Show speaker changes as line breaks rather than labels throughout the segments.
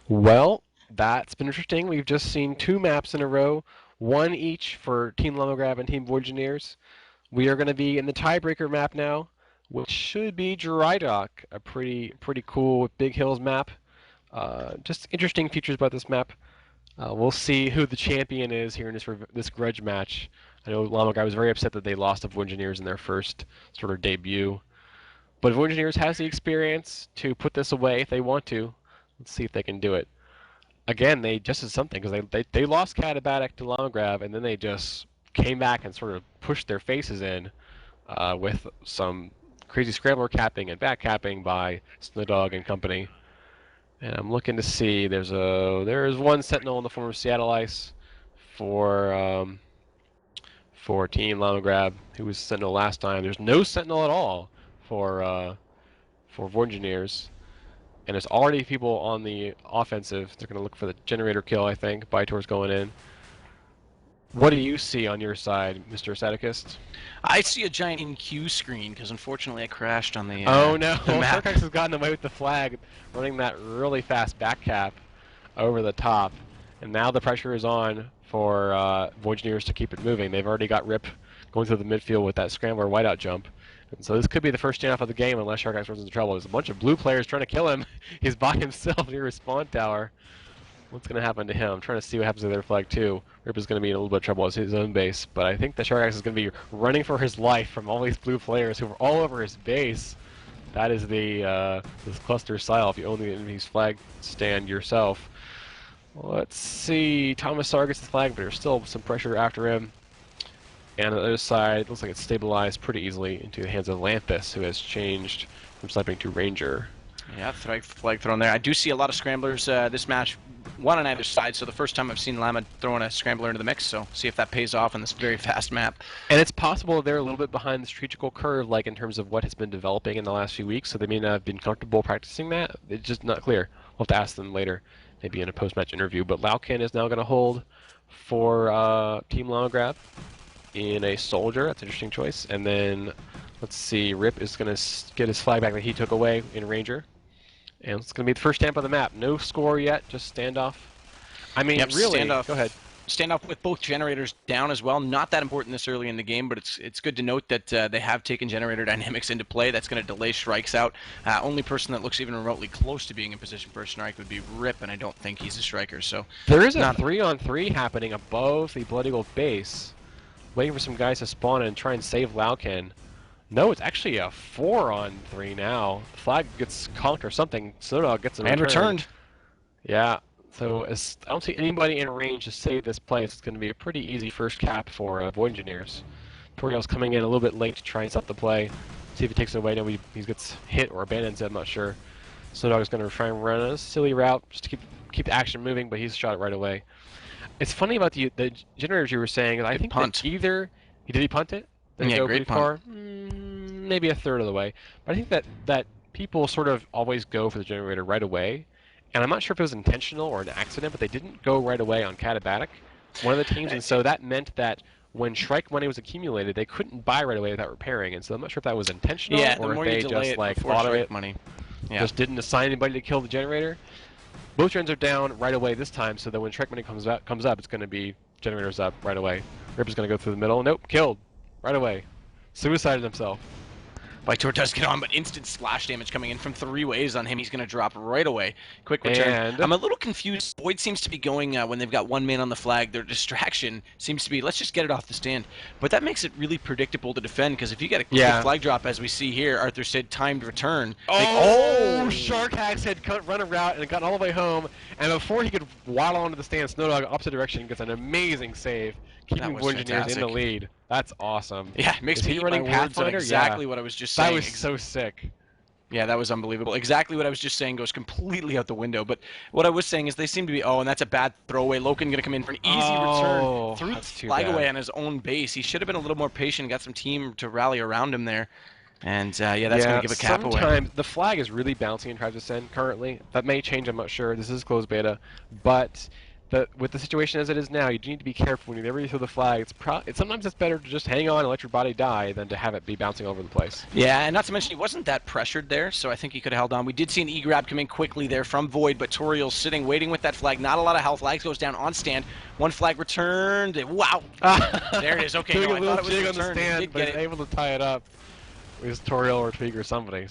Well, that's been interesting. We've just seen two maps in a row, one each for Team Llama and Team Voyageneers. We are going to be in the tiebreaker map now, which should be Drydock, a pretty cool big hills map. Just interesting features about this map. We'll see who the champion is here in this grudge match. I know Llama was very upset that they lost to Voyageneers in their first sort of debut, but Voyageneers has the experience to put this away if they want to. Let's see if they can do it. Again, they just did something because they lost Catabatic to Llama and then they just came back and sort of pushed their faces in with some crazy scrambler capping and back capping by Snowdog and company. And I'm looking to see there's one Sentinel in the form of Seattle Ice for Team Llama who was Sentinel last time. There's no Sentinel at all for Voyageneers. And there's already people on the offensive. They're going to look for the generator kill, I think. Bytor's going in. What do you see on your side, Mr. Sadicist?
I see a giant in-queue screen because unfortunately I crashed on the
Oh no,
the map.
Sarkax has gotten away with the flag, running that really fast back cap over the top. And now the pressure is on for Voyageneers to keep it moving. They've already got Rip going through the midfield with that scrambler whiteout jump. And so this could be the first standoff of the game unless Sharkax runs into trouble. There's a bunch of blue players trying to kill him. He's by himself near his spawn tower. What's going to happen to him? I'm trying to see what happens to their flag too. Rip is going to be in a little bit of trouble at his own base, but I think the Sharkax is going to be running for his life from all these blue players who are all over his base. That is the this cluster style if you own the enemy's flag stand yourself. Let's see. Thomas Sar gets the flag, but there's still some pressure after him. And on the other side, it looks like it's stabilized pretty easily into the hands of Lampus, who has changed from sniping to Ranger.
Yeah, flag thrown there. I do see a lot of scramblers this match, one on either side, so the first time I've seen Llama throwing a scrambler into the mix, so see if that pays off on this very fast map.
And it's possible they're a little bit behind the strategical curve, like in terms of what has been developing in the last few weeks, so they may not have been comfortable practicing that. It's just not clear. We'll have to ask them later, maybe in a post-match interview. But Laukin is now going to hold for Team Llama in a soldier. That's an interesting choice. And then, let's see, Rip is going to get his flag back that he took away in Ranger. And it's going to be the first stamp of the map. No score yet, just standoff. I mean,
Yep,
really,
standoff.
go ahead.
Standoff with both generators down as well. Not that important this early in the game, but it's good to note that they have taken generator dynamics into play. That's going to delay strikes out. Only person that looks even remotely close to being in position for a strike would be Rip, and I don't think he's a striker. So
there is a 3-on-3 happening above the Blood Eagle base, waiting for some guys to spawn and try and save Laukin. No, it's actually a 4-on-3 now. The flag gets conked or something. Snowdog gets
and returned.
Yeah. So I don't see anybody in range to save this place. It's going to be a pretty easy first cap for Voyageneers. Toriel's coming in a little bit late to try and stop the play. See if he takes it away. No, he gets hit or abandons it. I'm not sure. Snowdog is going to try and run a silly route just to keep the action moving, but he's shot it right away. It's funny about the generators you were saying. I think that either did he punt it?
Yeah, great punt.
Maybe a third of the way. But I think that people sort of always go for the generator right away. And I'm not sure if it was intentional or an accident, but they didn't go right away on Catabatic, one of the teams. And so that meant that when Shrike money was accumulated, they couldn't buy right away without repairing. And so I'm not sure if that was intentional or if they just like thought of it,
money.
Just didn't assign anybody to kill the generator. Both gens are down right away this time, so that when Shrike money comes up, it's going to be generators up right away. Rip is going to go through the middle. Nope, killed right away. Suicided himself.
Bytor does get on, but instant splash damage coming in from 3 waves on him. He's going to drop right away. Quick return.
And
I'm a little confused. Void seems to be going, when they've got one man on the flag, their distraction seems to be, let's just get it off the stand. But that makes it really predictable to defend, because if you get a quick flag drop, as we see here, Arthur said timed return.
Sharkax had run a route and gotten all the way home, and before he could waddle onto the stand, Snowdog, opposite direction, gets an amazing save, keeping Voyageneers in the lead. That's awesome.
Yeah, it makes me eat
running
my words on
Pathfinder?
exactly what I was just saying.
That was so sick.
Yeah, that was unbelievable. Exactly what I was just saying goes completely out the window. But what I was saying is they seem to be, and that's a bad throwaway. Loken going to come in for an easy return. Threw the flag away on his own base. He should have been a little more patient, got some team to rally around him there. And, that's going to give a cap away.
Sometimes the flag is really bouncing in Tribescast currently. That may change, I'm not sure. This is closed beta. But with the situation as it is now, you do need to be careful whenever you throw the flag. Sometimes it's better to just hang on and let your body die than to have it be bouncing all over the place.
Yeah, and not to mention he wasn't that pressured there, so I think he could have held on. We did see an E-grab come in quickly there from Void, but Toriel's sitting, waiting with that flag. Not a lot of health. Flags goes down on stand. One flag returned. Wow. There it is. Okay,
Doing
no,
a
I
little
thought it was
jig on the
returned.
stand,
Did
but
get it.
able to tie it up. It was Toriel or Twig or somebody.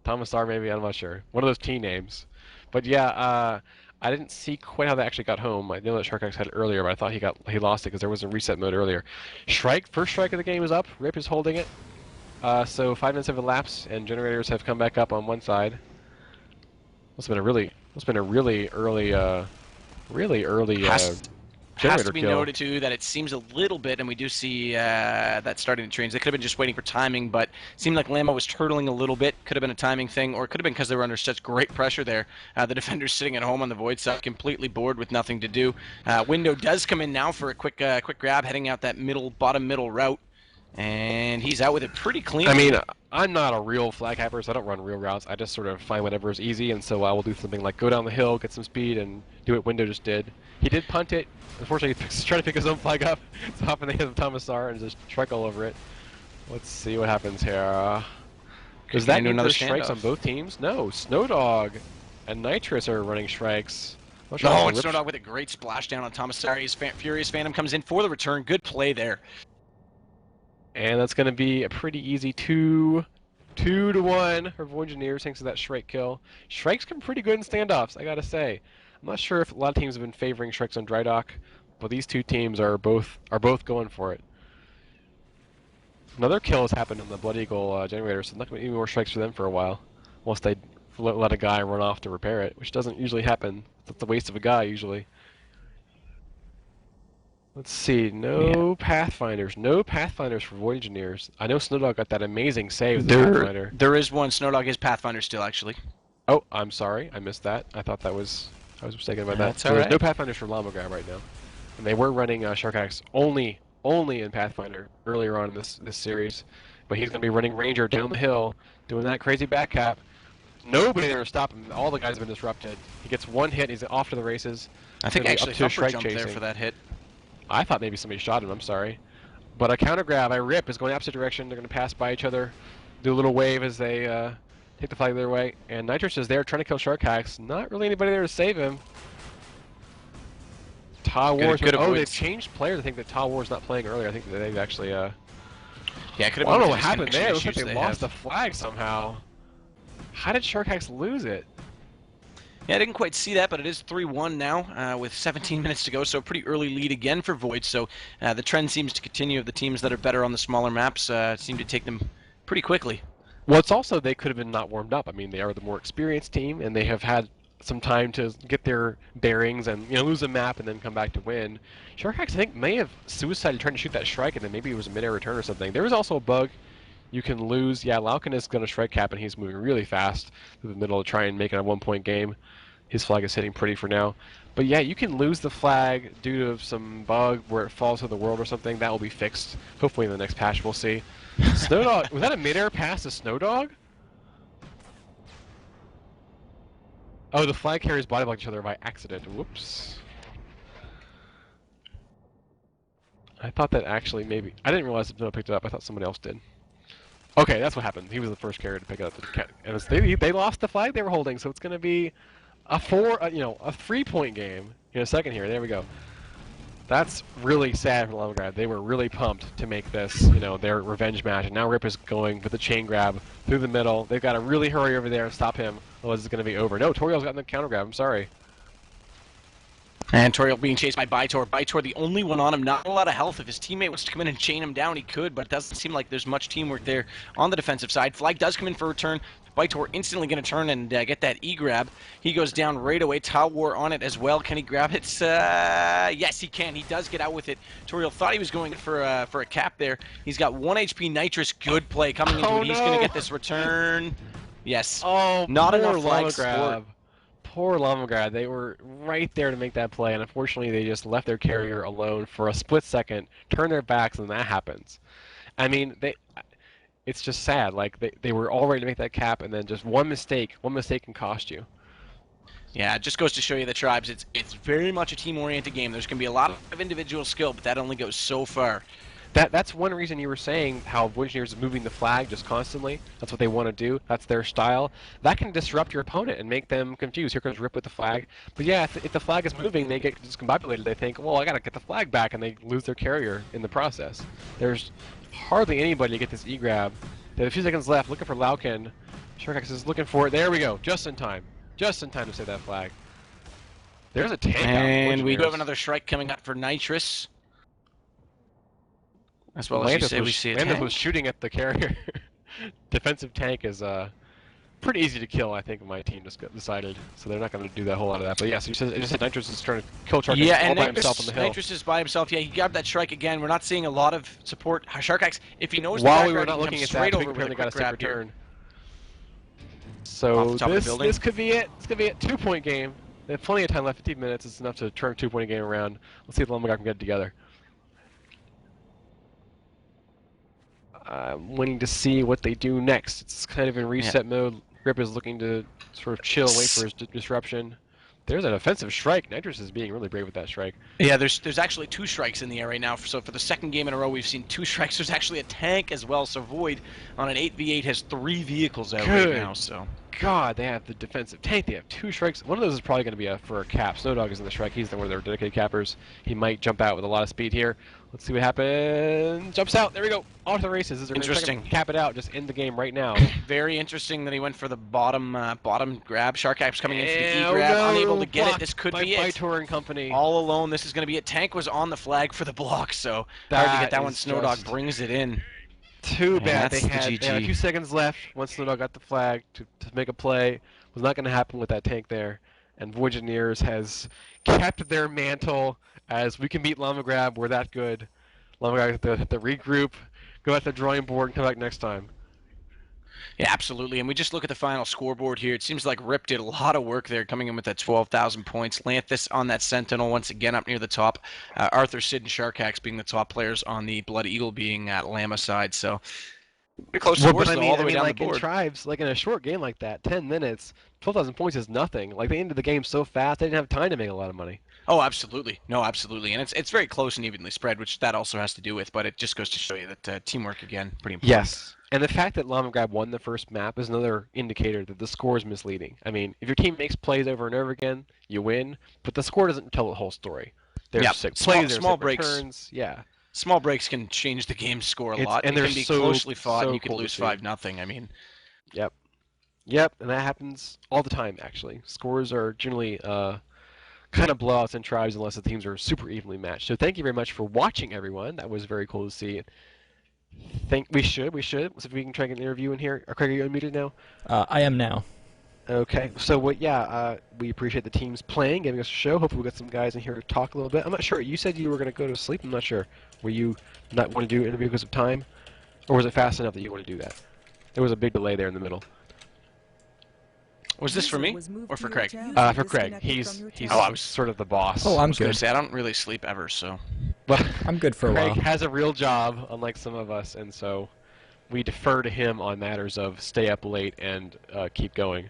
Thomasar maybe, I'm not sure. One of those T names. But yeah, I didn't see quite how they actually got home. I know that SharkX had it earlier, but I thought he lost it because there was a reset mode earlier. First strike of the game is up. Rip is holding it. So 5 minutes have elapsed, and generators have come back up on one side. Must have been a really early
Has
generator
to be
kill.
noted too that it seems a little bit, and we do see that starting to change. They could have been just waiting for timing, but it seemed like Llama was turtling a little bit. Could have been a timing thing, or it could have been because they were under such great pressure there. The defenders sitting at home on the void side, completely bored with nothing to do. Window does come in now for a quick grab, heading out that bottom middle route. And he's out with it pretty clean.
I mean, I'm not a real flag capper, so I don't run real routes. I just sort of find whatever is easy, and so I will do something like go down the hill, get some speed, and do what Window just did. He did punt it. Unfortunately, he's trying to pick his own flag up. It's hopping the head of Thomasar and just strike all over it. Let's see what happens here. Does that mean there's strikes on both teams? No, Snowdog and Nitrous are running strikes.
No, and Snowdog with a great splashdown on Thomasari's Furious Phantom comes in for the return. Good play there.
And that's going to be a pretty easy 2-1 for Void Engineers thanks to that Shrike kill. Shrikes come pretty good in standoffs, I gotta say. I'm not sure if a lot of teams have been favoring Shrikes on Drydock, but these two teams are both going for it. Another kill has happened on the Blood Eagle generator, so not going to be any more Shrikes for them for a while, unless they let a guy run off to repair it, which doesn't usually happen. That's a waste of a guy usually. Let's see, no Pathfinders. No Pathfinders for Void Engineers. I know Snowdog got that amazing save with the Pathfinder.
There is one. Snowdog is Pathfinder still, actually.
Oh, I'm sorry. I missed that. I thought I was mistaken about that.
That's
so there's no Pathfinders for Llama Grab right now. And they were running SharkX only in Pathfinder earlier on in this series. But he's going to be running Ranger down the hill, doing that crazy back cap. Nobody there to stop him. All the guys have been disrupted. He gets one hit, he's off to the races.
I think actually Thumper jumped there for that hit.
I thought maybe somebody shot him, I'm sorry. But a counter grab by Rip is going opposite direction. They're going to pass by each other, do a little wave as they take the flag their way. And Nitrous is there trying to kill SharkX. Not really anybody there to save him. Ta Wars. Oh, they've changed players. I think that Ta Wars not playing earlier. I think that they've actually. Yeah,
could have
I don't know what happened there. It looks like they lost the flag somehow. How did SharkX lose it?
Yeah, I didn't quite see that, but it is 3-1 now with 17 minutes to go, so a pretty early lead again for Void. So the trend seems to continue of the teams that are better on the smaller maps seem to take them pretty quickly.
Well, it's also they could have been not warmed up. I mean, they are the more experienced team, and they have had some time to get their bearings and lose a map and then come back to win. SharkX, I think, may have suicided trying to shoot that strike, and then maybe it was a mid-air return or something. There was also a bug. You can lose. Yeah, Laukin is going to strike cap, and he's moving really fast to the middle to try and make it a one-point game. His flag is hitting pretty for now. But yeah, you can lose the flag due to some bug where it falls to the world or something. That will be fixed. Hopefully in the next patch we'll see. Snowdog, was that a mid-air pass to Snowdog? Oh, the flag carriers body block each other by accident. Whoops. I thought that actually maybe... I didn't realize that Snowdog picked it up. I thought somebody else did. Okay, that's what happened. He was the first carrier to pick it up. And they lost the flag they were holding, so it's going to be a 3-point game in a second here. There we go. That's really sad for Llama Grab. They were really pumped to make this, their revenge match. And now Rip is going with the chain grab through the middle. They've got to really hurry over there and stop him, otherwise it's going to be over. No, Toriel's gotten the counter grab. I'm sorry.
And Toriel being chased by Bytor. Bytor, the only one on him, not a lot of health. If his teammate wants to come in and chain him down, he could, but it doesn't seem like there's much teamwork there on the defensive side. Flag does come in for a return. Bytor instantly going to turn and get that E-grab. He goes down right away. War on it as well. Can he grab it? Yes, he can. He does get out with it. Toriel thought he was going for a cap there. He's got 1 HP Nitrous. Good play coming into it. He's going to get this return. Yes.
Oh,
not enough flags scored.
Poor Llama Grab. They were right there to make that play, and unfortunately they just left their carrier alone for a split second, turn their backs, and that happens. I mean, it's just sad. Like, they were all ready to make that cap, and then just one mistake can cost you.
Yeah, it just goes to show you the Tribes. It's very much a team-oriented game. There's going to be a lot of individual skill, but that only goes so far.
That's one reason you were saying how Void Engineers is moving the flag just constantly. That's what they want to do. That's their style. That can disrupt your opponent and make them confused. Here comes Rip with the flag. But yeah, if the flag is moving, they get discombobulated. They think, well, I got to get the flag back, and they lose their carrier in the process. There's hardly anybody to get this E-grab. They have a few seconds left, looking for Lauken. Sharkax is looking for it. There we go. Just in time. Just in time to save that flag. There's a tank
And we do have another strike coming up for Nitrous. As well as you say, we see a tank.
was shooting at the carrier. Defensive tank is pretty easy to kill, I think, my team just decided. So they're not going to do that whole lot of that. But yeah, so it just said Nitrous is trying to kill Sharkax all by himself on the hill.
Nitrous is by himself. Yeah, he grabbed that strike again. We're not seeing a lot of support. Sharkax, if he knows
while
the
we were not looking at that, we apparently got a safe return. So this could be it. This could be a 2-point game. They have plenty of time left. 15 minutes is enough to turn a 2-point game around. Let's see if Llama can get it together. I'm waiting to see what they do next. It's kind of in reset mode. Rip is looking to sort of chill, wait for his disruption. There's an offensive strike. Nitrous is being really brave with that strike.
Yeah, there's actually 2 strikes in the air right now. So for the second game in a row, we've seen 2 strikes. There's actually a tank as well. So Void on an 8v8 has 3 vehicles out right now. So
God, they have the defensive tank. They have 2 strikes. One of those is probably going to be for a cap. Snowdog is in the strike. He's one of their dedicated cappers. He might jump out with a lot of speed here. Let's see what happens. Jumps out. There we go. Off to the races. Is interesting. Cap it out. Just end the game right now.
Very interesting that he went for the bottom grab. Sharkax coming in for the E grab, unable to get it. This could be it.
Touring company.
All alone. This is going to be it. Tank was on the flag for the block, so hard to get that one. Snowdog brings it in.
Too bad. They had a few seconds left once Snowdog got the flag to make a play. Was not going to happen with that tank there. And Void Engineers has kept their mantle as we can beat Llama Grab. We're that good. Llama Grab have to regroup, go at the drawing board, and come back next time.
Yeah, absolutely. And we just look at the final scoreboard here. It seems like Rip did a lot of work there, coming in with that 12,000 points. Lanthus on that Sentinel once again up near the top. Arthur, Sid, and Sharkax being the top players on the Blood Eagle being at Llama side. So pretty close to all the way down the board.
In Tribes, like in a short game like that, 10 minutes, 12,000 points is nothing. Like they ended the game so fast, they didn't have time to make a lot of money.
Oh, absolutely. No, absolutely. And it's very close and evenly spread, which that also has to do with, but it just goes to show you that teamwork, again, pretty important.
Yes. And the fact that Llama Grab won the first map is another indicator that the score is misleading. I mean, if your team makes plays over and over again, you win, but the score doesn't tell the whole story. There's 6 plays, there's small breaks. Returns. Yeah.
Small breaks can change the game score a lot. And it can be closely fought, and you could lose 5-0. I mean.
Yep. Yep, and that happens all the time, actually. Scores are generally kind of blowouts in Tribes unless the teams are super evenly matched. So thank you very much for watching, everyone. That was very cool to see. We should. Let's see if we can try and get an interview in here. Craig, are you unmuted now?
I am now.
Okay, so we appreciate the teams playing, giving us a show. Hopefully we'll get some guys in here to talk a little bit. I'm not sure. You said you were going to go to sleep. I'm not sure. Were you not want to do an interview because of time? Or was it fast enough that you want to do that? There was a big delay there in the middle.
Was this for me or for Craig?
For Craig. He's I was sort of the boss.
Oh, I'm good.
Say, I don't really sleep ever, so.
But
I'm good for a while.
Craig has a real job, unlike some of us, and so we defer to him on matters of stay up late and keep going.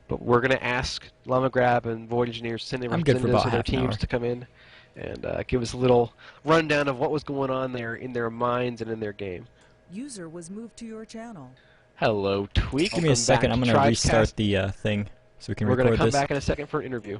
But we're going to ask Llama Grab and Void Engineers send their representatives of their teams to come in and give us a little rundown of what was going on there in their minds and in their game.
User was moved to your channel.
Hello, Tweak.
Give me a second. I'm going to restart the thing so we can record this.
We're going to come back in a second for an interview.